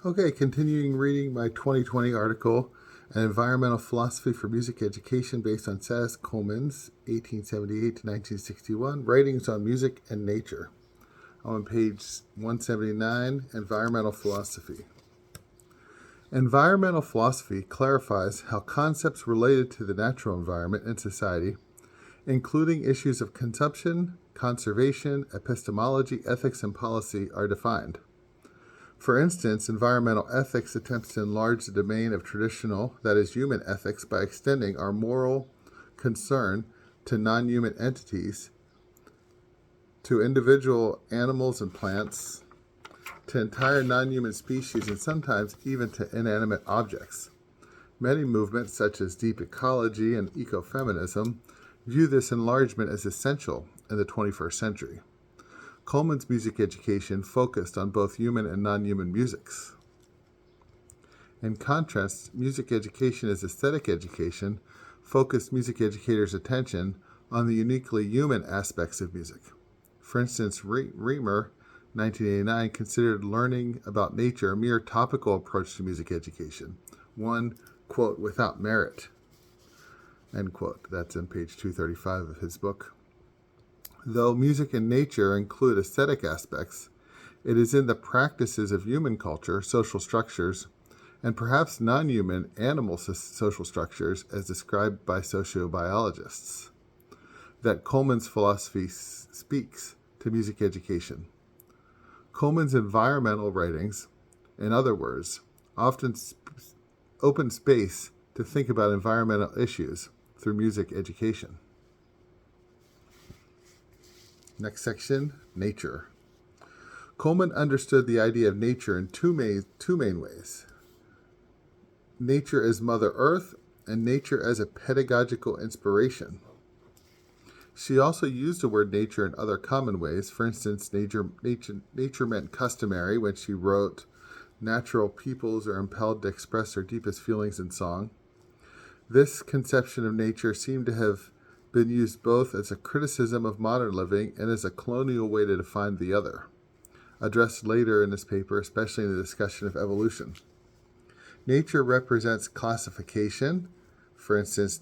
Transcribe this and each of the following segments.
Okay, continuing reading my 2020 article, An Environmental Philosophy for Music Education based on Satis Coleman's 1878 to 1961 Writings on Music and Nature. I'm on page 179, Environmental Philosophy. Environmental philosophy clarifies how concepts related to the natural environment and society, including issues of consumption, conservation, epistemology, ethics, and policy, are defined. For instance, environmental ethics attempts to enlarge the domain of traditional, that is, human ethics by extending our moral concern to non-human entities, to individual animals and plants, to entire non-human species, and sometimes even to inanimate objects. Many movements, such as deep ecology and ecofeminism, view this enlargement as essential in the 21st century. Coleman's music education focused on both human and non-human musics. In contrast, music education as aesthetic education focused music educators' attention on the uniquely human aspects of music. For instance, Reamer, 1989, considered learning about nature a mere topical approach to music education, one, quote, without merit, end quote. That's on page 235 of his book. Though music and nature include aesthetic aspects, it is in the practices of human culture, social structures, and perhaps non-human animal social structures as described by sociobiologists, that Coleman's philosophy speaks to music education. Coleman's environmental writings, in other words, often open space to think about environmental issues through music education. Next section, nature. Coleman understood the idea of nature in two main ways. Nature as Mother Earth and nature as a pedagogical inspiration. She also used the word nature in other common ways. For instance, nature meant customary when she wrote, "Natural peoples are impelled to express their deepest feelings in song." This conception of nature seemed to have been used both as a criticism of modern living and as a colonial way to define the other, addressed later in this paper, especially in the discussion of evolution. Nature represents classification, for instance,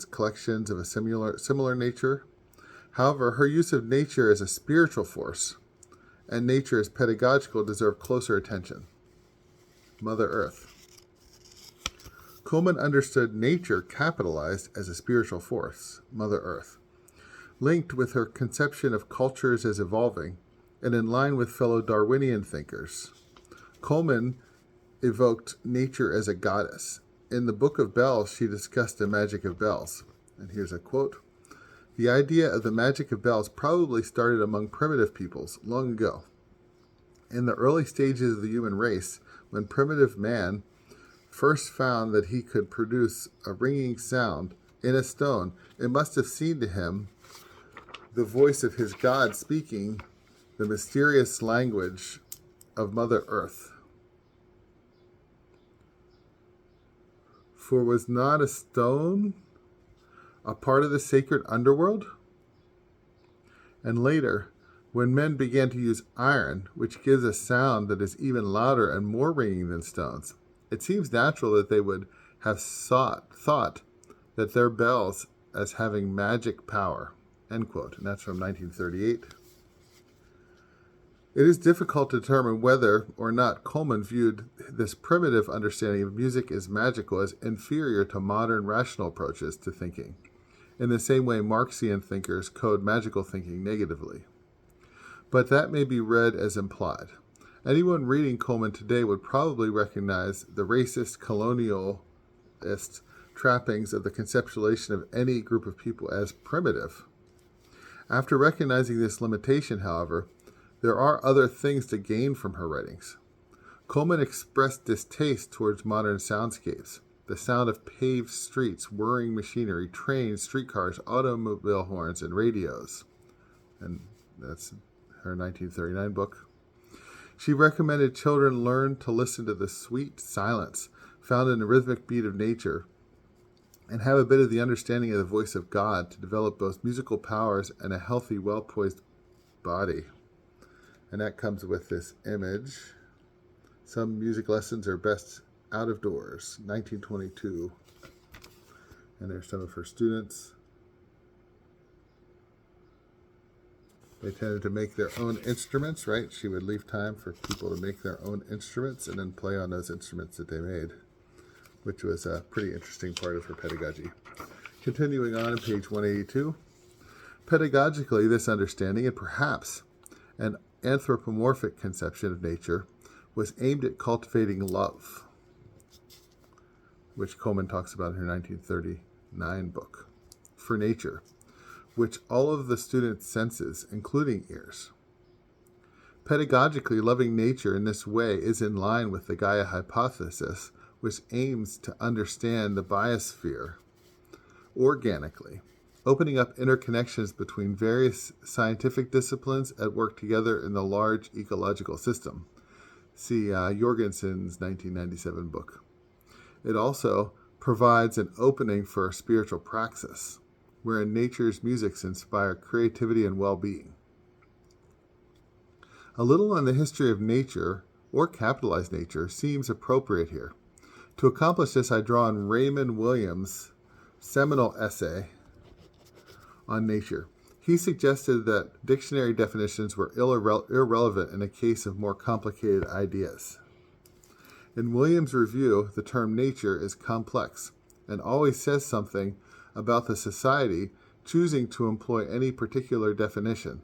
collections of a similar nature. However, her use of nature as a spiritual force and nature as pedagogical deserve closer attention. Mother Earth. Coleman understood nature capitalized as a spiritual force, Mother Earth, linked with her conception of cultures as evolving and in line with fellow Darwinian thinkers. Coleman evoked nature as a goddess. In the Book of Bells, she discussed the magic of bells. And here's a quote. "The idea of the magic of bells probably started among primitive peoples long ago. In the early stages of the human race, when primitive man first found that he could produce a ringing sound in a stone, it must have seemed to him the voice of his God speaking the mysterious language of Mother Earth. For was not a stone a part of the sacred underworld?" And later, when men began to use iron, which gives a sound that is even louder and more ringing than stones, it seems natural that they would have thought that their bells as having magic power, end quote. And that's from 1938. It is difficult to determine whether or not Coleman viewed this primitive understanding of music as magical as inferior to modern rational approaches to thinking, in the same way Marxian thinkers code magical thinking negatively. But that may be read as implied. Anyone reading Coleman today would probably recognize the racist, colonialist trappings of the conceptualization of any group of people as primitive. After recognizing this limitation, however, there are other things to gain from her writings. Coleman expressed distaste towards modern soundscapes, the sound of paved streets, whirring machinery, trains, streetcars, automobile horns, and radios. And that's her 1939 book. She recommended children learn to listen to the sweet silence found in the rhythmic beat of nature and have a bit of the understanding of the voice of God to develop both musical powers and a healthy, well-poised body. And that comes with this image. Some music lessons are best out of doors, 1922. And there's some of her students. They tended to make their own instruments, right? She would leave time for people to make their own instruments and then play on those instruments that they made, which was a pretty interesting part of her pedagogy. Continuing on page 182. Pedagogically, this understanding, and perhaps an anthropomorphic conception of nature, was aimed at cultivating love, which Coleman talks about in her 1939 book, for nature, which all of the students' senses, including ears. Pedagogically, loving nature in this way is in line with the Gaia hypothesis, which aims to understand the biosphere organically, opening up interconnections between various scientific disciplines at work together in the large ecological system. See Jorgensen's 1997 book. It also provides an opening for a spiritual praxis, wherein nature's musics inspire creativity and well-being. A little on the history of nature, or capitalized nature, seems appropriate here. To accomplish this, I draw on Raymond Williams' seminal essay on nature. He suggested that dictionary definitions were irrelevant in a case of more complicated ideas. In Williams' review, the term nature is complex and always says something about the society choosing to employ any particular definition.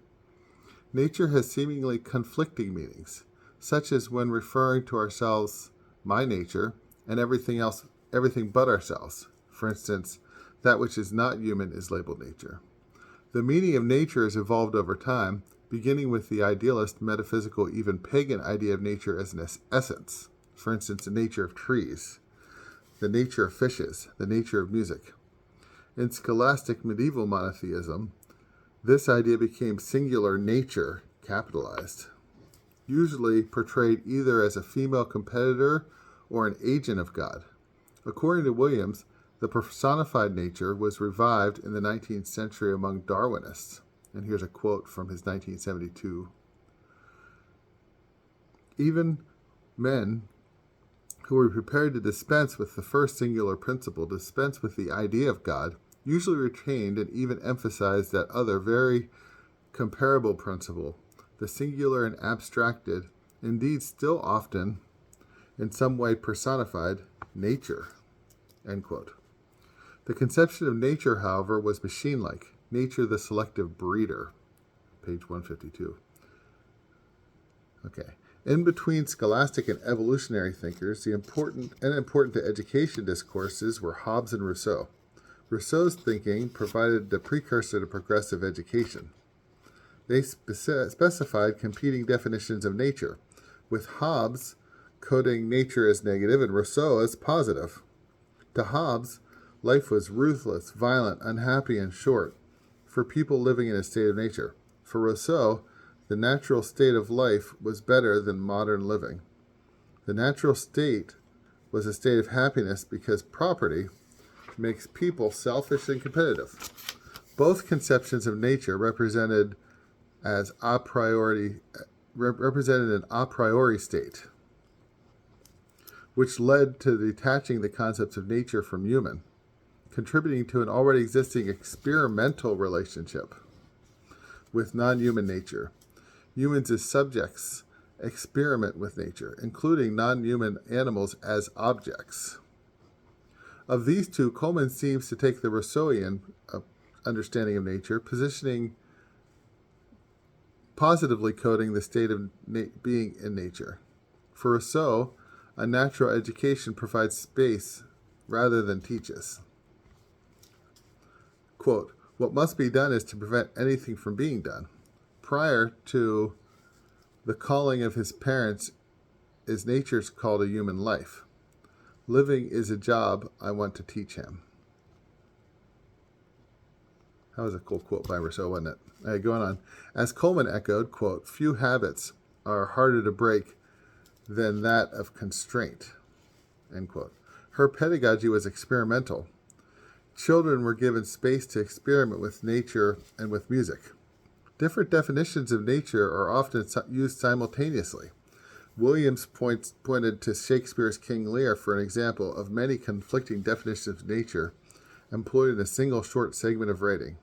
Nature has seemingly conflicting meanings, such as when referring to ourselves, my nature, and everything but ourselves. For instance, that which is not human is labeled nature. The meaning of nature has evolved over time, beginning with the idealist, metaphysical, even pagan idea of nature as an essence. For instance, the nature of trees, the nature of fishes, the nature of music. In scholastic medieval monotheism, this idea became singular nature, capitalized, usually portrayed either as a female competitor or an agent of God. According to Williams, the personified nature was revived in the 19th century among Darwinists. And here's a quote from his 1972. Even men who were prepared to dispense with the first singular principle, dispense with the idea of God, usually retained and even emphasized that other very comparable principle, the singular and abstracted, indeed still often in some way personified, nature. End quote. The conception of nature, however, was machine-like, nature the selective breeder. Page 152. Okay. In between scholastic and evolutionary thinkers, the important to education discourses were Hobbes and Rousseau. Rousseau's thinking provided the precursor to progressive education. They specified competing definitions of nature, with Hobbes coding nature as negative and Rousseau as positive. To Hobbes, life was ruthless, violent, unhappy, and short for people living in a state of nature. For Rousseau, the natural state of life was better than modern living. The natural state was a state of happiness because property makes people selfish and competitive. Both conceptions of nature represented an a priori state, which led to detaching the concepts of nature from human, contributing to an already existing experimental relationship with non-human nature. Humans as subjects experiment with nature, including non-human animals as objects. Of these two, Coleman seems to take the Rousseauian understanding of nature, positively coding the state of being in nature. For Rousseau, a natural education provides space rather than teaches. Quote, what must be done is to prevent anything from being done. Prior to the calling of his parents is nature's call to human life. Living is a job I want to teach him. That was a cool quote by Rousseau, wasn't it? All right, going on. As Coleman echoed, quote, few habits are harder to break than that of constraint, end quote. Her pedagogy was experimental. Children were given space to experiment with nature and with music. Different definitions of nature are often used simultaneously. Williams pointed to Shakespeare's King Lear for an example of many conflicting definitions of nature employed in a single short segment of writing.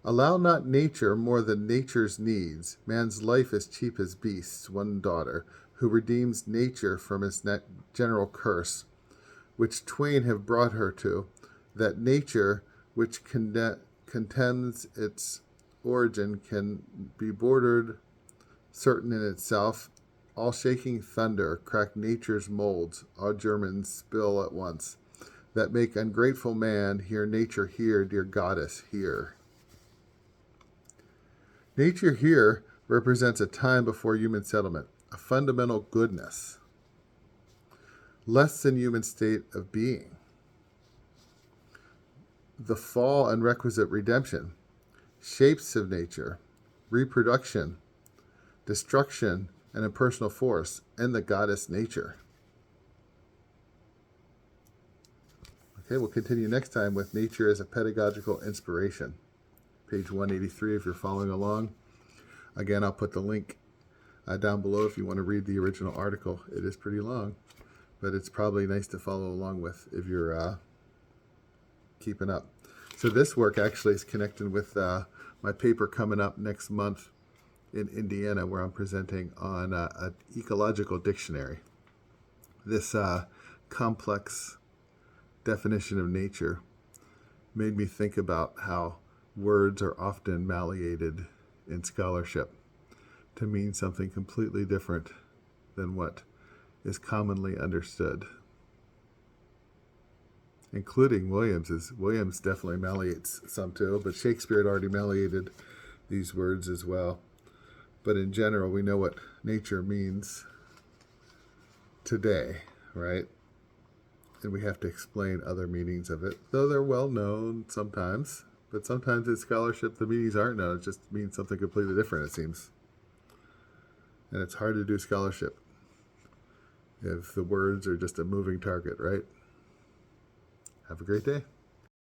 Allow not nature more than nature's needs. Man's life is cheap as beasts, one daughter, who redeems nature from its general curse, which twain have brought her to, that nature, which contemns its origin, can be bordered certain in itself. All shaking thunder crack nature's molds, all Germans spill at once, that make ungrateful man hear nature here, dear goddess, here. Nature here represents a time before human settlement, a fundamental goodness, less than human state of being. The fall and requisite redemption, shapes of nature, reproduction, destruction, and impersonal force, and the goddess nature. Okay, we'll continue next time with nature as a pedagogical inspiration. Page 183 if you're following along. Again, I'll put the link down below if you want to read the original article. It is pretty long, but it's probably nice to follow along with if you're keeping up. So this work actually is connected with my paper coming up next month in Indiana, where I'm presenting on an ecological dictionary. This complex definition of nature made me think about how words are often malleated in scholarship to mean something completely different than what is commonly understood, including Williams. Williams definitely malleates some too, but Shakespeare had already malleated these words as well. But in general, we know what nature means today, right? And we have to explain other meanings of it, though they're well known sometimes. But sometimes in scholarship, the meanings aren't known. It just means something completely different, it seems. And it's hard to do scholarship if the words are just a moving target, right? Have a great day.